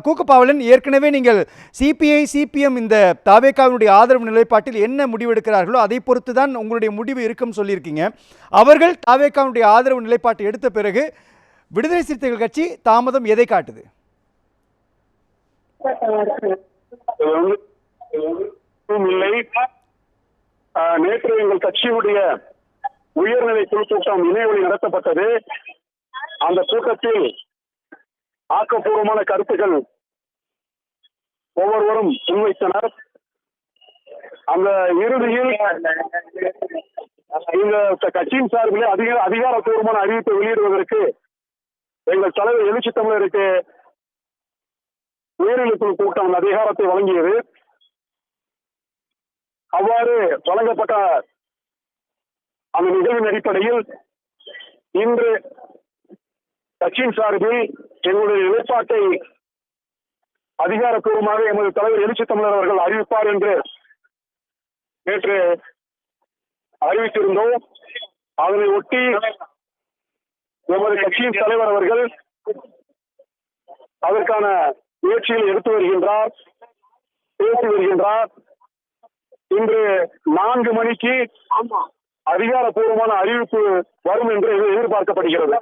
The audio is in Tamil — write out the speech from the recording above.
கூக்கப்பாவலன், ஏற்கனவே நீங்கள் சிபிஐ, சிபிஎம் இந்த தாவேகாவினுடைய ஆதரவு நிலைப்பாட்டில் என்ன முடிவெடுக்கிறார்களோ அதை பொறுத்து தான் உங்களுடைய முடிவு இருக்கும் சொல்லியிருக்கீங்க. அவர்கள் தாவேகாவினுடைய ஆதரவு நிலைப்பாட்டை எடுத்த பிறகு விடுதலை சிறுத்தைகள் கட்சி தாமதம் எதை காட்டுது? இல்லை, நேற்று எங்கள் கட்சியுடைய உயர்நிலை குழு கூட்டம் இணையவழி நடத்தப்பட்டது. அந்த கூட்டத்தில் ஆக்கப்பூர்வமான கருத்துக்கள் ஒவ்வொருவரும் முன்வைத்தனர். அந்த இறுதியில் இந்த கட்சியின் சார்பிலே அதிகாரப்பூர்வமான அறிவிப்பை வெளியிடுவதற்கு எங்கள் தலைவர் எழுச்சி தமிழருக்கு உயர்நிலை குழு கூட்டம் அந்த அதிகாரத்தை வழங்கியது. அவ்வாறு வழங்கப்பட்ட அந்த நிகழ்வின் அடிப்படையில் இன்று கட்சியின் சார்பில் எங்களுடைய நிலைப்பாட்டை அதிகாரப்பூர்வமாக எமது தலைவர் எழுச்சி தமிழர் அவர்கள் அறிவிப்பார் என்று நேற்று அறிவித்திருந்தோம். அதனை ஒட்டி எமது கட்சியின் தலைவர் அவர்கள் அதற்கான முயற்சியில் எடுத்து வருகின்றார், பேசி வருகின்றார். இன்று 4 மணிக்கு அதிகாரப்பூர்வமான அறிவிப்பு வரும் என்று எதிர்பார்க்கப்படுகிறது.